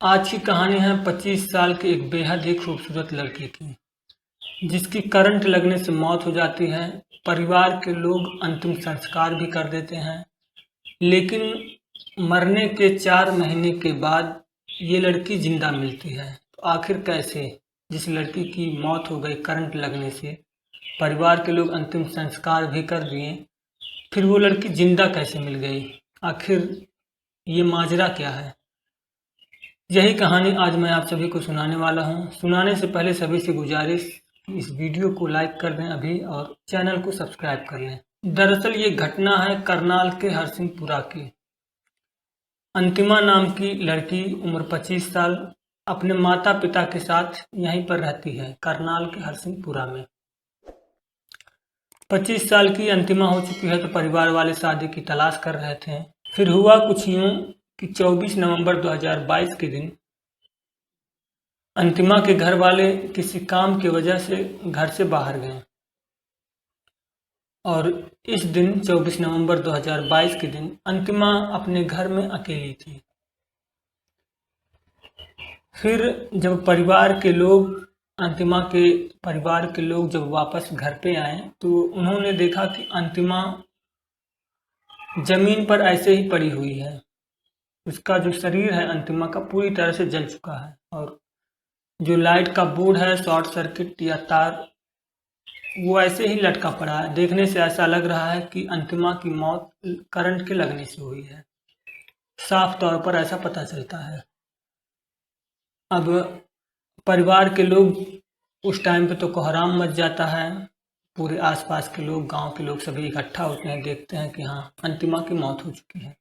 आज की कहानी है 25 साल की एक बेहद ही खूबसूरत लड़की की, जिसकी करंट लगने से मौत हो जाती है। परिवार के लोग अंतिम संस्कार भी कर देते हैं, लेकिन मरने के 4 महीने के बाद ये लड़की जिंदा मिलती है। तो आखिर कैसे? जिस लड़की की मौत हो गई करंट लगने से, परिवार के लोग अंतिम संस्कार भी कर दिए, फिर वो लड़की जिंदा कैसे मिल गई? आखिर ये माजरा क्या है? यही कहानी आज मैं आप सभी को सुनाने वाला हूँ। सुनाने से पहले सभी से गुजारिश कि इस वीडियो को लाइक कर दें अभी और चैनल को सब्सक्राइब कर लें। दरअसल ये घटना है करनाल के हरसिंहपुरा की। अंतिमा नाम की लड़की उम्र 25 साल अपने माता पिता के साथ यहीं पर रहती है, करनाल के हरसिंहपुरा में। 25 साल की अंतिमा हो चुकी है तो परिवार वाले शादी की तलाश कर रहे थे। फिर हुआ कुछ यूं कि 24 नवंबर 2022 के दिन अंतिमा के घर वाले किसी काम की वजह से घर से बाहर गए और इस दिन 24 नवंबर 2022 के दिन अंतिमा अपने घर में अकेली थी। फिर जब अंतिमा के परिवार के लोग जब वापस घर पे आए तो उन्होंने देखा कि अंतिमा जमीन पर ऐसे ही पड़ी हुई है। उसका जो शरीर है अंतिमा का पूरी तरह से जल चुका है और जो लाइट का बोर्ड है, शॉर्ट सर्किट या तार, वो ऐसे ही लटका पड़ा है। देखने से ऐसा लग रहा है कि अंतिमा की मौत करंट के लगने से हुई है। साफ तौर पर ऐसा पता चलता है। अब परिवार के लोग उस टाइम पे तो कोहराम मच जाता है। पूरे आसपास के लोग, गांव के लोग सभी इकट्ठा होते हैं, देखते हैं कि हाँ, अंतिमा की मौत हो चुकी है।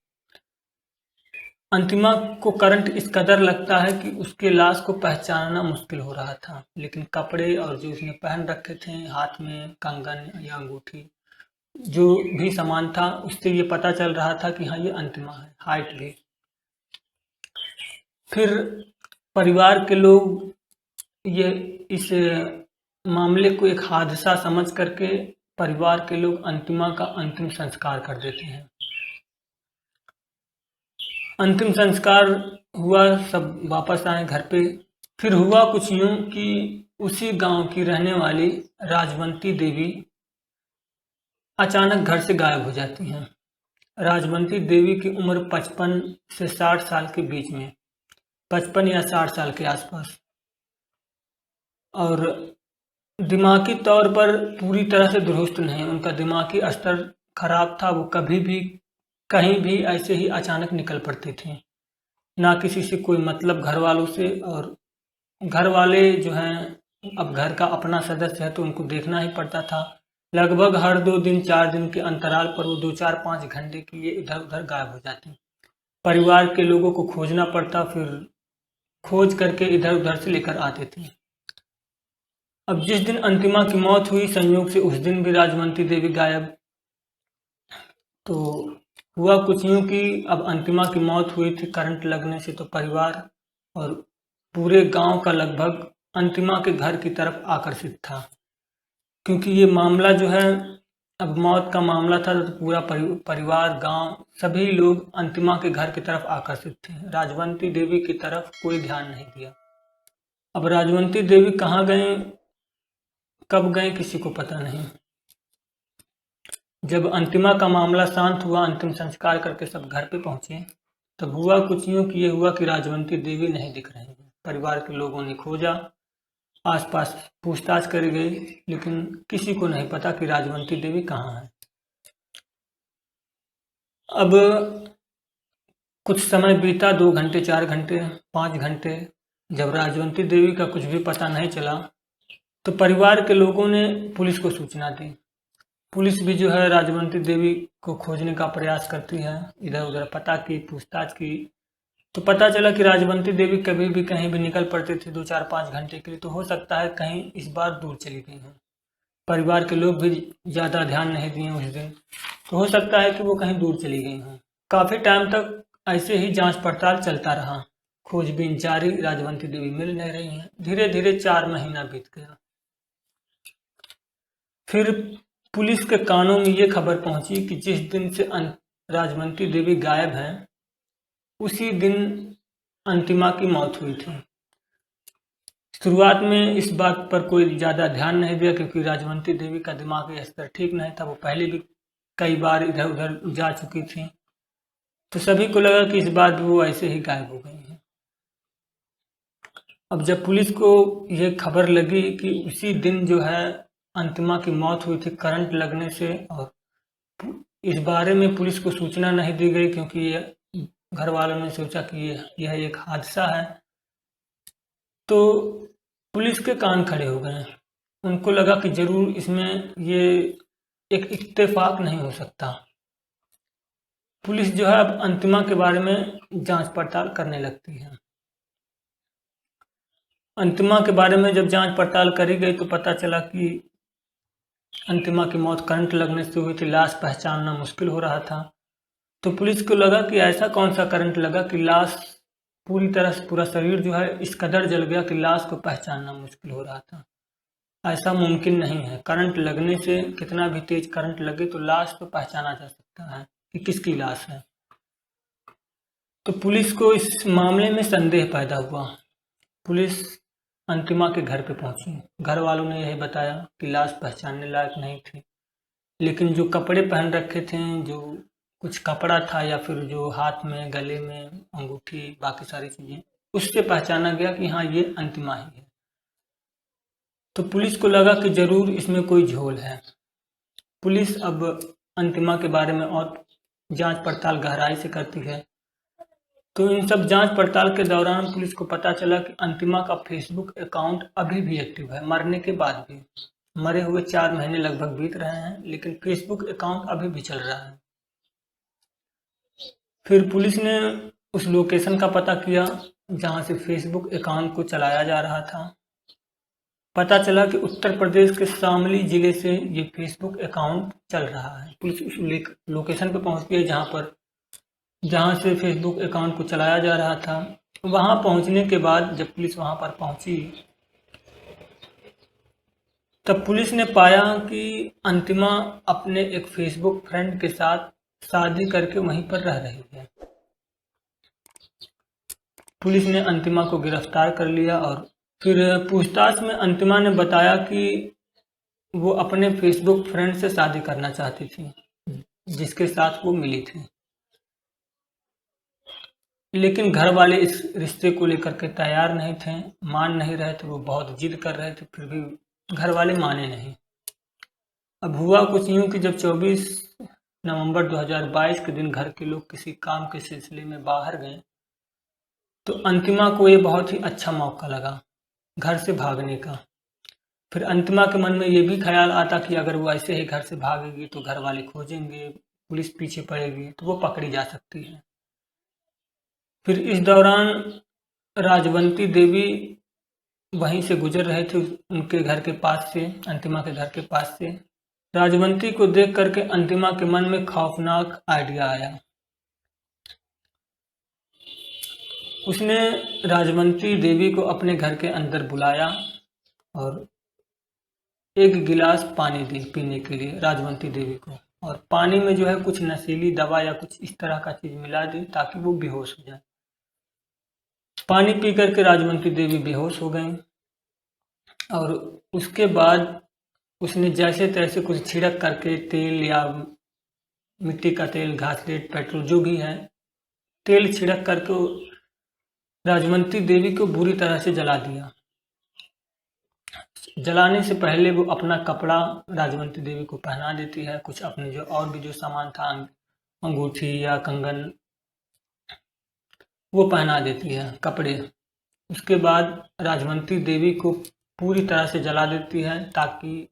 अंतिमा को करंट इस कदर लगता है कि उसके लाश को पहचानना मुश्किल हो रहा था, लेकिन कपड़े और जो उसने पहन रखे थे, हाथ में कंगन या अंगूठी, जो भी सामान था, उससे ये पता चल रहा था कि हाँ, ये अंतिमा है। हाइट भी। फिर परिवार के लोग ये इस मामले को एक हादसा समझ करके परिवार के लोग अंतिमा का अंतिम संस्कार कर देते हैं। अंतिम संस्कार हुआ, सब वापस आए घर पे। फिर हुआ कुछ यूं कि उसी गांव की रहने वाली राजवंती देवी अचानक घर से गायब हो जाती हैं। राजवंती देवी की उम्र 55 से 60 साल के बीच में, 55 या 60 साल के आसपास, और दिमागी तौर पर पूरी तरह से दुरुस्त नहीं। उनका दिमागी स्तर खराब था। वो कभी भी कहीं भी ऐसे ही अचानक निकल पड़ती थी, ना किसी से कोई मतलब घर वालों से। और घर वाले जो हैं, अब घर का अपना सदस्य है तो उनको देखना ही पड़ता था। लगभग हर 2 दिन 4 दिन के अंतराल पर वो 2-4-5 घंटे के लिए इधर उधर गायब हो जाती। परिवार के लोगों को खोजना पड़ता, फिर खोज करके इधर उधर से लेकर आते थे। अब जिस दिन अंतिमा की मौत हुई, संयोग से उस दिन भी राजवंती देवी गायब। तो हुआ कुछ यूं कि अब अंतिमा की मौत हुई थी करंट लगने से, तो परिवार और पूरे गांव का लगभग अंतिमा के घर की तरफ आकर्षित था, क्योंकि ये मामला जो है, अब मौत का मामला था तो पूरा परिवार, गांव, सभी लोग अंतिमा के घर की तरफ आकर्षित थे। राजवंती देवी की तरफ कोई ध्यान नहीं दिया। अब राजवंती देवी कहाँ गए, कब गए, किसी को पता नहीं। जब अंतिमा का मामला शांत हुआ, अंतिम संस्कार करके सब घर पे पहुंचे, तब हुआ कुछ यूं कि ये हुआ कि राजवंती देवी नहीं दिख रही हैं। परिवार के लोगों ने खोजा, आसपास पूछताछ करी गई, लेकिन किसी को नहीं पता कि राजवंती देवी कहाँ है। अब कुछ समय बीता, 2 घंटे, 4 घंटे, 5 घंटे, जब राजवंती देवी का कुछ भी पता नहीं चला तो परिवार के लोगों ने पुलिस को सूचना दी। पुलिस भी जो है राजवंती देवी को खोजने का प्रयास करती है, इधर उधर पता की, पूछताछ की, तो पता चला कि राजवंती देवी कभी भी कहीं भी निकल पड़ते थे 2-4-5 घंटे के लिए। तो हो सकता है कहीं इस बार दूर चली गई हैं। परिवार के लोग भी ज़्यादा ध्यान नहीं दिए उस दिन, तो हो सकता है कि वो कहीं दूर चली गई हों। काफ़ी टाइम तक ऐसे ही जांच पड़ताल चलता रहा, खोजबीन जारी। राजवंती देवी मिल नहीं रही हैं। धीरे धीरे 4 महीना बीत गया। फिर पुलिस के कानों में ये खबर पहुंची कि जिस दिन से राजवंती देवी गायब हैं, उसी दिन अंतिमा की मौत हुई थी। शुरुआत में इस बात पर कोई ज़्यादा ध्यान नहीं दिया क्योंकि राजवंती देवी का दिमागी स्तर ठीक नहीं था, वो पहले भी कई बार इधर उधर जा चुकी थी, तो सभी को लगा कि इस बार भी वो ऐसे ही गायब हो गई हैं। अब जब पुलिस को ये खबर लगी कि उसी दिन जो है अंतिमा की मौत हुई थी करंट लगने से, और इस बारे में पुलिस को सूचना नहीं दी गई क्योंकि घर वालों ने सोचा कि यह एक हादसा है, तो पुलिस के कान खड़े हो गए। उनको लगा कि जरूर इसमें ये एक इत्तेफाक नहीं हो सकता। पुलिस जो है अब अंतिमा के बारे में जांच पड़ताल करने लगती है। अंतिमा के बारे में जब जांच पड़ताल करी गई तो पता चला कि अंतिमा की मौत करंट लगने से हुई थी। लाश पहचानना मुश्किल हो रहा था, तो पुलिस को लगा कि ऐसा कौन सा करंट लगा कि लाश पूरी तरह से पूरा शरीर जो है इस कदर जल गया कि लाश को पहचानना मुश्किल हो रहा था। ऐसा मुमकिन नहीं है, करंट लगने से कितना भी तेज करंट लगे तो लाश तो पहचाना जा सकता है कि किसकी लाश है। तो पुलिस को इस मामले में संदेह पैदा हुआ। पुलिस अंतिमा के घर पे पहुंची। घर वालों ने यह बताया कि लाश पहचानने लायक नहीं थी, लेकिन जो कपड़े पहन रखे थे, जो कुछ कपड़ा था या फिर जो हाथ में, गले में, अंगूठी, बाकी सारी चीजें, उससे पहचाना गया कि हाँ ये अंतिमा ही है। तो पुलिस को लगा कि जरूर इसमें कोई झोल है। पुलिस अब अंतिमा के बारे में और जांच पड़ताल गहराई से करती है। तो इन सब जांच पड़ताल के दौरान पुलिस को पता चला कि अंतिमा का फेसबुक अकाउंट अभी भी एक्टिव है, मरने के बाद भी। मरे हुए 4 महीने लगभग बीत रहे हैं, लेकिन फेसबुक अकाउंट अभी भी चल रहा है। फिर पुलिस ने उस लोकेशन का पता किया जहां से फेसबुक अकाउंट को चलाया जा रहा था। पता चला कि उत्तर प्रदेश के शामली जिले से ये फेसबुक अकाउंट चल रहा है। पुलिस उस लोकेशन पर पहुंच गई जहां से फेसबुक अकाउंट को चलाया जा रहा था। वहां पहुंचने के बाद जब पुलिस वहां पर पहुंची तब पुलिस ने पाया कि अंतिमा अपने एक फेसबुक फ्रेंड के साथ शादी करके वहीं पर रह रही है। पुलिस ने अंतिमा को गिरफ्तार कर लिया और फिर पूछताछ में अंतिमा ने बताया कि वो अपने फेसबुक फ्रेंड से शादी करना चाहती थी जिसके साथ वो मिली थी, लेकिन घर वाले इस रिश्ते को लेकर के तैयार नहीं थे, मान नहीं रहे थे। वो बहुत जिद कर रहे थे, फिर भी घर वाले माने नहीं। अब हुआ कुछ यूं कि जब 24 नवंबर 2022 के दिन घर के लोग किसी काम के सिलसिले में बाहर गए तो अंतिमा को ये बहुत ही अच्छा मौका लगा घर से भागने का। फिर अंतिमा के मन में ये भी ख्याल आता कि अगर वो ऐसे ही घर से भागेगी तो घर वाले खोजेंगे, पुलिस पीछे पड़ेगी तो वो पकड़ी जा सकती है। फिर इस दौरान राजवंती देवी वहीं से गुजर रहे थे, उनके घर के पास से, अंतिमा के घर के पास से। राजवंती को देख करके अंतिमा के मन में खौफनाक आइडिया आया। उसने राजवंती देवी को अपने घर के अंदर बुलाया और एक गिलास पानी दी पीने के लिए राजवंती देवी को, और पानी में जो है कुछ नशीली दवा या कुछ इस तरह का चीज मिला दी ताकि वो बेहोश हो जाए। पानी पी करके राजवंती देवी बेहोश हो गई और उसके बाद उसने जैसे तैसे कुछ छिड़क करके तेल या मिट्टी का तेल, घासलेट, पेट्रोल जो भी है, तेल छिड़क करके राजवंती देवी को बुरी तरह से जला दिया। जलाने से पहले वो अपना कपड़ा राजवंती देवी को पहना देती है, कुछ अपने जो और भी जो सामान था, अंगूठी या कंगन, वो पहना देती है कपड़े। उसके बाद राजवंती देवी को पूरी तरह से जला देती है ताकि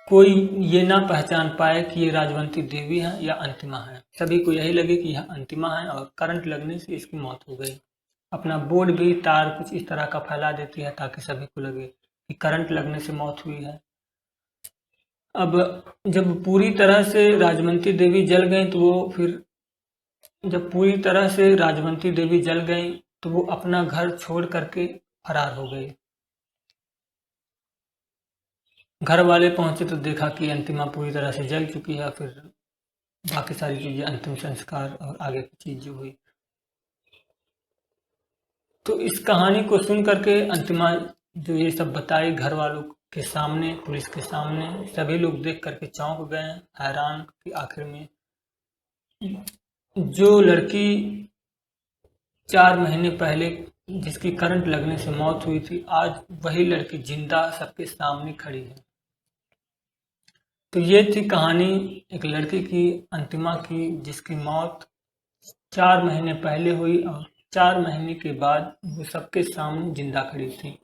कोई ये ना पहचान पाए कि ये राजवंती देवी है या अंतिमा है। सभी को यही लगे कि यह अंतिमा है और करंट लगने से इसकी मौत हो गई। अपना बोर्ड भी, तार कुछ इस तरह का फैला देती है ताकि सभी को लगे कि करंट लगने से मौत हुई है। अब जब पूरी तरह से राजवंती देवी जल गई तो वो फिर जब पूरी तरह से राजवंती देवी जल गई तो वो अपना घर छोड़ करके फरार हो गई। घर वाले पहुंचे तो देखा कि अंतिमा पूरी तरह से जल चुकी है। फिर बाकी सारी चीजें, अंतिम संस्कार और आगे की चीज जो हुई। तो इस कहानी को सुन करके अंतिमा जो ये सब बताई घर वालों के सामने, पुलिस के सामने, सभी लोग देख करके चौंक गए, हैरान कि आखिर में जो लड़की 4 महीने पहले जिसकी करंट लगने से मौत हुई थी, आज वही लड़की जिंदा सबके सामने खड़ी है। तो ये थी कहानी एक लड़की की, अंतिमा की, जिसकी मौत 4 महीने पहले हुई और 4 महीने के बाद वो सबके सामने जिंदा खड़ी थी।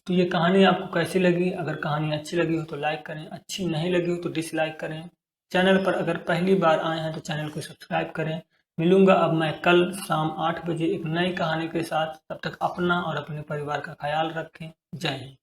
तो ये कहानी आपको कैसी लगी? अगर कहानी अच्छी लगी हो तो लाइक करें, अच्छी नहीं लगी हो तो डिसलाइक करें। चैनल पर अगर पहली बार आए हैं तो चैनल को सब्सक्राइब करें। मिलूंगा अब मैं कल शाम 8 बजे एक नई कहानी के साथ। तब तक अपना और अपने परिवार का ख्याल रखें। जय हिंद।